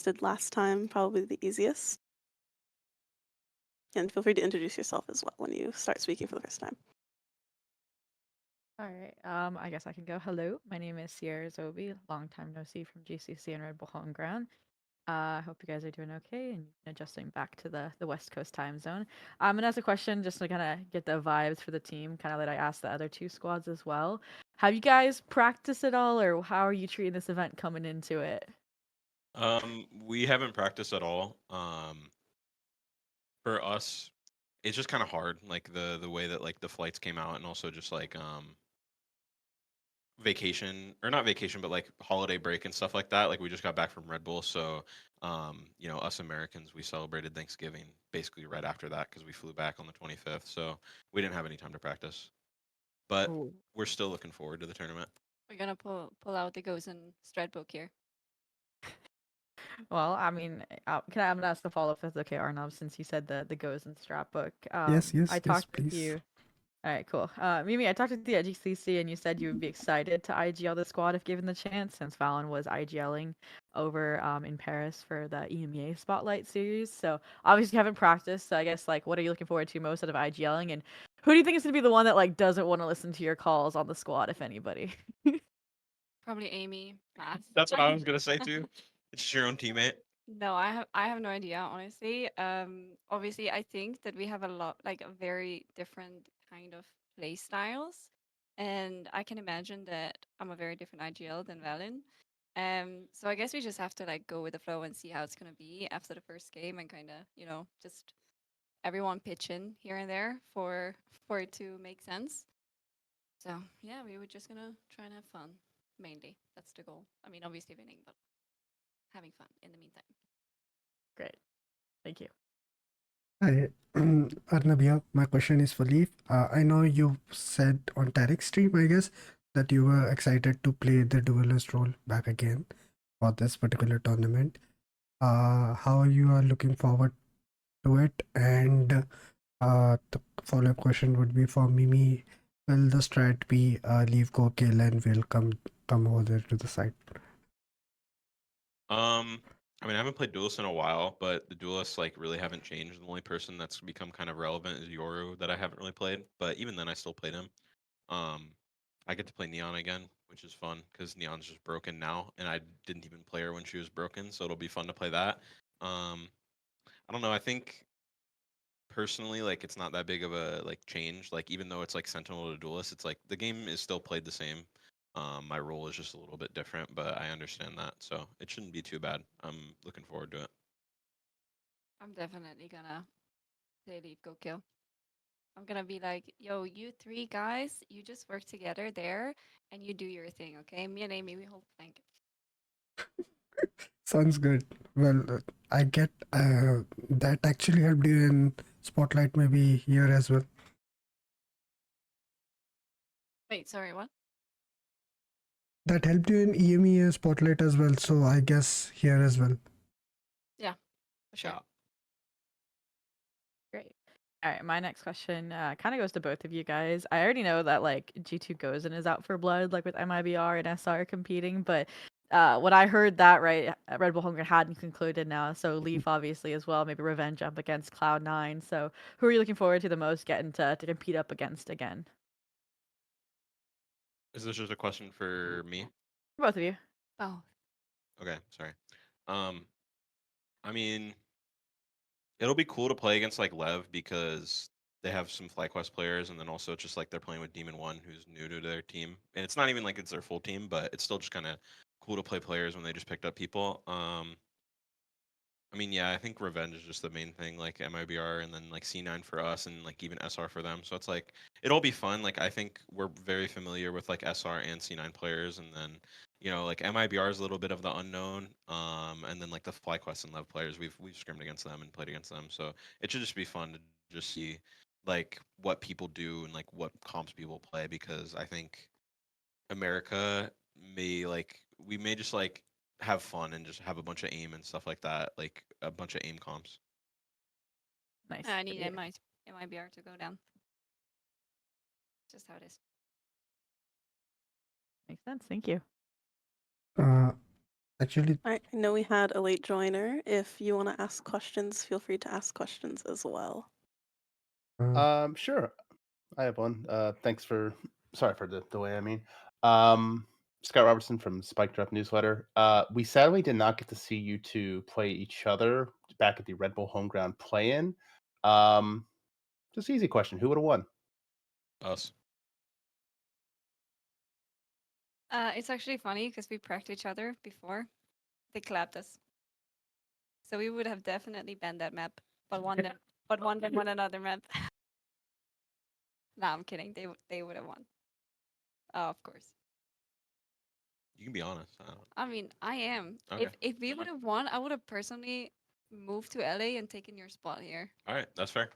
did last time, probably the easiest. And feel free to introduce yourself as well when you start speaking for the first time. All right. I guess I can go. Hello, my name is Sierra Zobi. Long time no see from GCC and Red Bull Home Ground. I hope you guys are doing okay and adjusting back to the West Coast time zone. I'm gonna ask a question just to kind of get the vibes for the team, kind of that I asked the other two squads as well. Have you guys practiced at all, or how are you treating this event coming into it? We haven't practiced at all. For us, it's just kind of hard, like the way that like the flights came out, and also just like vacation or not vacation, but like holiday break and stuff like that. Like we just got back from Red Bull, so us Americans, we celebrated Thanksgiving basically right after that because we flew back on the 25th, so we didn't have any time to practice. But Ooh. we're still looking forward to the tournament. We're gonna pull out the Ghost and Strat book here. Well, I mean, I'm gonna ask a follow up if that's okay, Arnav, since you said the goes and strap book. Yes, I yes, yes, talked with please. you. All right, cool. Mimi, I talked with you at GCC, and you said you would be excited to IGL the squad if given the chance, since Fallon was IGLing over in Paris for the EMEA Spotlight series. So obviously you haven't practiced. So I guess like, what are you looking forward to most out of IGLing, and who do you think is gonna be the one that like doesn't want to listen to your calls on the squad, if anybody? Probably Amy, Matt. That's what I was gonna say too. It's just your own teammate. No, I have no idea, honestly. Obviously, I think that we have a lot, like a very different kind of play styles, and I can imagine that I'm a very different IGL than Valen. So I guess we just have to like go with the flow and see how it's gonna be after the first game, and kind of, just everyone pitch in here and there for it to make sense. So yeah, we were just gonna try and have fun mainly. That's the goal. I mean, obviously winning, but having fun in the meantime. Great, thank you. Hi, Arnab here. My question is for Leaf. I know you said on Tarek's stream, I guess, that you were excited to play the duelist role back again for this particular tournament. How you are looking forward to it? And the follow-up question would be for Mimi. Will the strat be leave go kill and will come over there to the side? I mean, I haven't played Duelist in a while, but the Duelists like really haven't changed. The only person that's become kind of relevant is Yoru that I haven't really played, but even then I still played him. Um, I get to play Neon again, which is fun because Neon's just broken now, and I didn't even play her when she was broken, so it'll be fun to play that. Um, I don't know. I think personally, like it's not that big of a like change. Like even though it's like Sentinel to Duelist, it's like the game is still played the same. My role is just a little bit different, but I understand that, so it shouldn't be too bad. I'm looking forward to it. I'm definitely gonna play Leave Go Kill. I'm gonna be like, yo, you three guys, you just work together there and you do your thing, okay? Me and Amy, we hold flank. Sounds good. Well, I get that actually helped you in Spotlight, maybe here as well. Wait, sorry, what? That helped you in EMEA Spotlight as well, so I guess here as well. Yeah, for sure. Yeah. Great. All right, my next question kind of goes to both of you guys. I already know that like G2 Gozen is out for blood, like with MIBR and SR competing, but when I heard that, right, Red Bull Hungry hadn't concluded now, so Leaf obviously as well, maybe Revenge up against Cloud9. So who are you looking forward to the most getting to compete up against again? Is this just a question for me? Both of you. Oh, Okay, sorry. Um, I mean, it'll be cool to play against like Lev because they have some FlyQuest players, and then also it's just like they're playing with Demon One, who's new to their team, and it's not even like it's their full team, but it's still just kind of cool to play players when they just picked up people. I mean, yeah, I think Revenge is just the main thing, like MIBR and then like C9 for us and like even SR for them. So it's like it'll be fun. Like I think we're very familiar with like SR and C9 players, and then like MIBR is a little bit of the unknown. And then like the FlyQuest and Lev players, we've scrimmed against them and played against them. So it should just be fun to just see like what people do and like what comps people play, because I think America may like we may just like have fun and just have a bunch of aim and stuff like that, like a bunch of aim comps. Nice. I Good need to hear. MIBR to go down. Just how it is. Makes sense. Thank you. Uh, Actually, I know we had a late joiner. If you want to ask questions, feel free to ask questions as well. Sure. I have one. Sorry for the delay. Scott Robertson from Spiked Up Newsletter. We sadly did not get to see you two play each other back at the Red Bull Homeground play-in. Just easy question: who would have won? Us. It's actually funny because we pranked each other before. They clapped us. So we would have definitely banned that map, but won another map. Nah, I'm kidding. They would have won. Oh, of course. You can be honest. I don't. I mean, I am. Okay. If we would have won, I would have personally moved to LA and taken your spot here. All right, that's fair.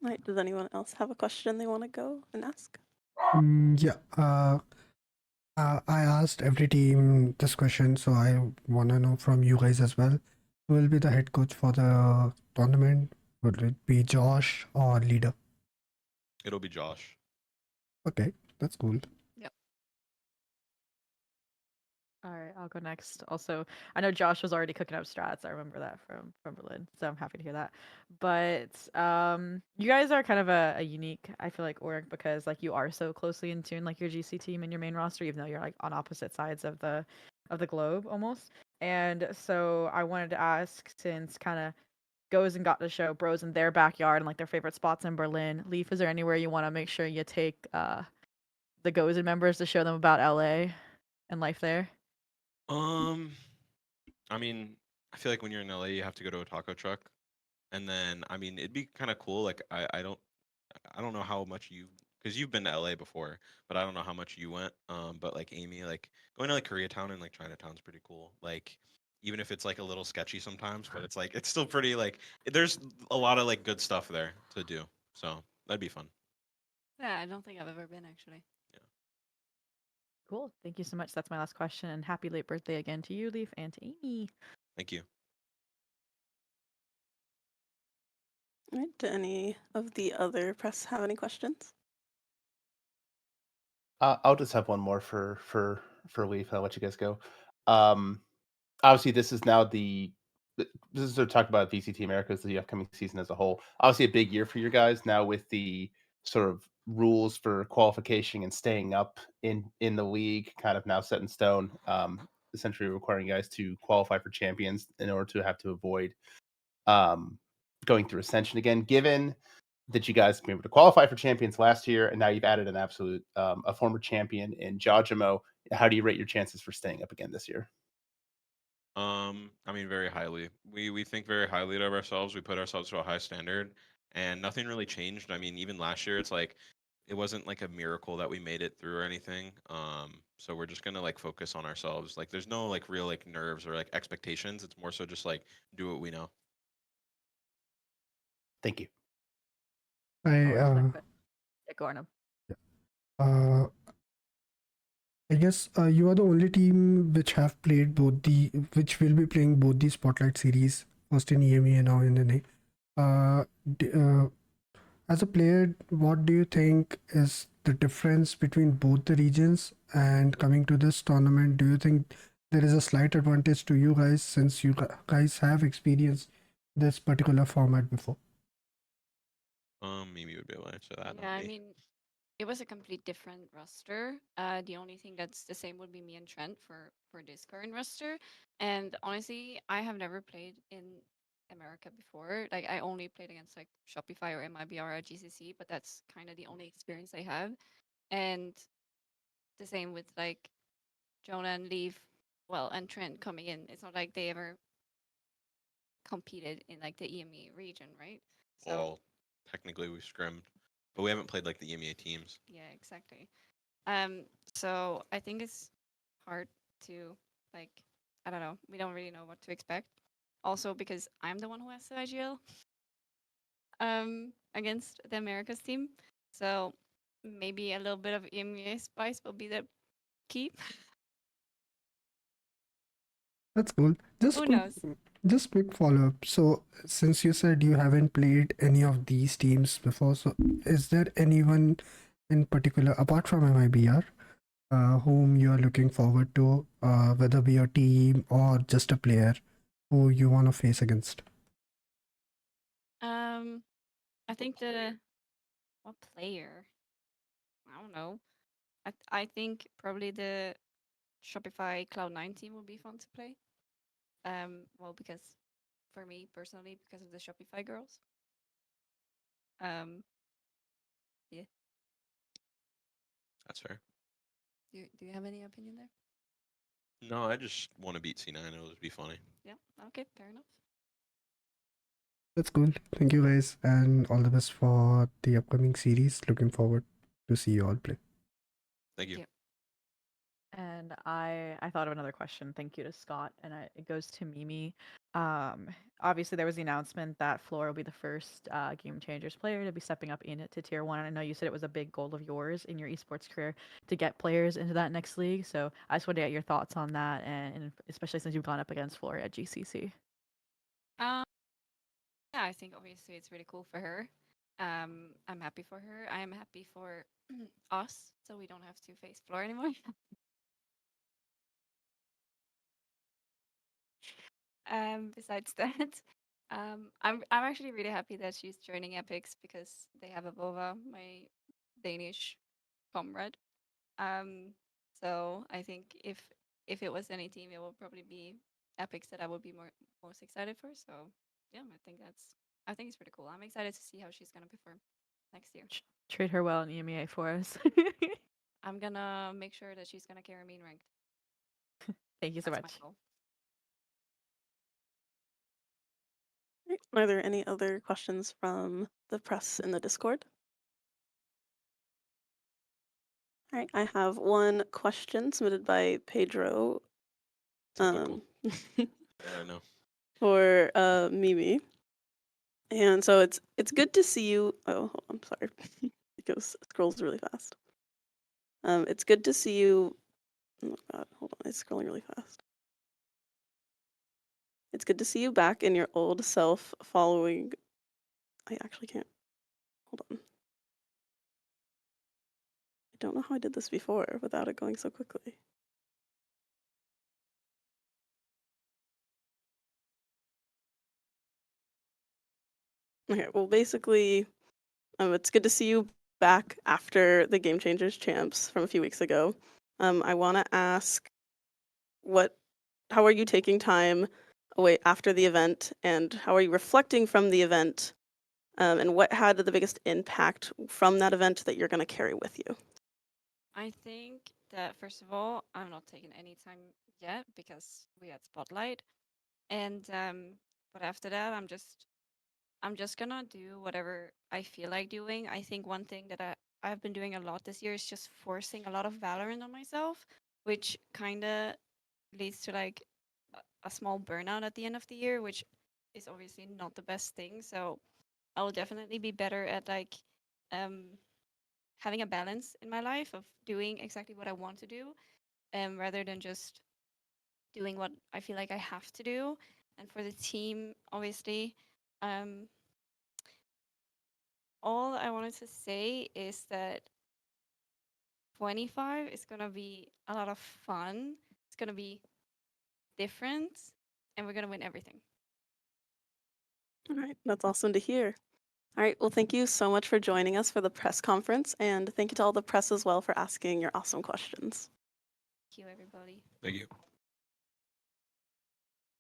Right, does anyone else have a question they want to go and ask? yeah. I asked every team this question, so I want to know from you guys as well. Who will be the head coach for the tournament? Would it be Josh or Leader? It'll be Josh. Okay, that's cool. All right, I'll go next. Also, I know Josh was already cooking up strats. I remember that from Berlin, so I'm happy to hear that. But you guys are kind of a unique, I feel like, org because like you are so closely in tune, like your GC team and your main roster, even though you're like on opposite sides of the globe almost. And so I wanted to ask, since kind of goes and got to show bros in their backyard and like their favorite spots in Berlin. Leaf, is there anywhere you want to make sure you take the Gozen members to show them about LA and life there? I mean, I feel like when you're in LA, you have to go to a taco truck, and then I mean, it'd be kind of cool. Like I don't know how much you, because you've been to LA before, but I don't know how much you went. But like Amy, like going to like Koreatown and like Chinatown's pretty cool. Like even if it's like a little sketchy sometimes, but it's like it's still pretty like there's a lot of like good stuff there to do. So that'd be fun. Yeah, I don't think I've ever been actually. Cool. Thank you so much. That's my last question. And happy late birthday again to you, Leaf, and to Amy. Thank you. All right, do any of the other press have any questions? I'll just have one more for Leaf. I'll let you guys go. Obviously, this is now this is to talk about VCT Americas, the upcoming season as a whole. Obviously, a big year for you guys now with the sort of rules for qualification and staying up in the league kind of now set in stone. Essentially requiring you guys to qualify for champions in order to have to avoid going through Ascension again. Given that you guys have been able to qualify for champions last year, and now you've added an absolute a former champion in Jajamo, how do you rate your chances for staying up again this year? I mean, very highly. We think very highly of ourselves. We put ourselves to a high standard, and nothing really changed. I mean, even last year, it's like it wasn't like a miracle that we made it through or anything. So we're just gonna like focus on ourselves. Like, there's no like real like nerves or like expectations. It's more so just like do what we know. Thank you. Go Arnhem. Uh, I guess you are the only team which have played which will be playing both the Spotlight series, first in EME and now in NA. As a player, what do you think is the difference between both the regions? And coming to this tournament, do you think there is a slight advantage to you guys since you guys have experienced this particular format before? Mimi would be able to answer that. Yeah, I mean, it was a complete different roster. The only thing that's the same would be me and Trent for this current roster. And honestly, I have never played in America before. Like I only played against like Shopify or MIBR at GCC, but that's kind of the only experience I have. And the same with like Jonah and Leaf, well, and Trent coming in. It's not like they ever competed in like the EME region, right? So Well, technically we scrimmed, but we haven't played like the EMEA teams. yeah, exactly. So I think it's hard to like, I don't know. We don't really know what to expect. Also because I'm the one who has the IGL against the Americas team. So maybe a little bit of EMEA spice will be the key. That's cool. Who knows? Just quick follow up. So, since you said you haven't played any of these teams before, so is there anyone in particular apart from MIBR whom you are looking forward to, whether be a team or just a player who you want to face against? I think what player? I don't know. I think probably the Shopify Cloud9 team would be fun to play. Well, because for me personally, because of the Shopify girls. Yeah. That's fair. Do you have any opinion there? No, I just want to beat C9. It would be funny. Yeah. Okay. Fair enough. That's cool. Thank you guys, and all the best for the upcoming series. Looking forward to see you all play. Thank you. Yeah. And I thought of another question. Thank you to Scott, and it goes to Mimi. Obviously, there was the announcement that Floor will be the first Game Changers player to be stepping up into Tier 1. I know you said it was a big goal of yours in your esports career to get players into that next league. So I just wanted to get your thoughts on that, and especially since you've gone up against Floor at GCC. Yeah, I think obviously it's really cool for her. I'm happy for her. I am happy for us, so we don't have to face Floor anymore. Besides that, I'm actually really happy that she's joining Epics because they have a Bova, my Danish comrade. So I think if it was any team, it would probably be Epics that I would be most excited for. So yeah, I think it's pretty cool. I'm excited to see how she's gonna perform next year. Trade her well in EMEA for us. I'm gonna make sure that she's gonna carry me in ranked. Thank you so That's much. my goal. Right. Are there any other questions from the press in the Discord? All right, I have one question submitted by Pedro Typical. Yeah, I know. for Mimi. And so it's good to see you. Oh, hold on, sorry. It scrolls really fast. It's good to see you. Oh my god, hold on, it's scrolling really fast. It's good to see you back in your old self following. I actually can't. Hold on. I don't know how I did this before without it going so quickly. Okay, well, basically, it's good to see you back after the Game Changers champs from a few weeks ago. I want to ask, how are you taking time away after the event, and how are you reflecting from the event, and what had the biggest impact from that event that you're going to carry with you? I think that first of all, I'm not taking any time yet because we had Spotlight, and but after that, I'm just gonna do whatever I feel like doing. I think one thing that I've been doing a lot this year is just forcing a lot of Valorant on myself, which kind of leads to like a small burnout at the end of the year, which is obviously not the best thing. So I will definitely be better at like um, having a balance in my life of doing exactly what I want to do, rather than just doing what I feel like I have to do. And for the team, obviously, um, all I wanted to say is that 25 is going to be a lot of fun. It's going to be different, and we're going to win everything. All right, that's awesome to hear. All right, well, thank you so much for joining us for the press conference, and thank you to all the press as well for asking your awesome questions. Thank you, everybody. Thank you.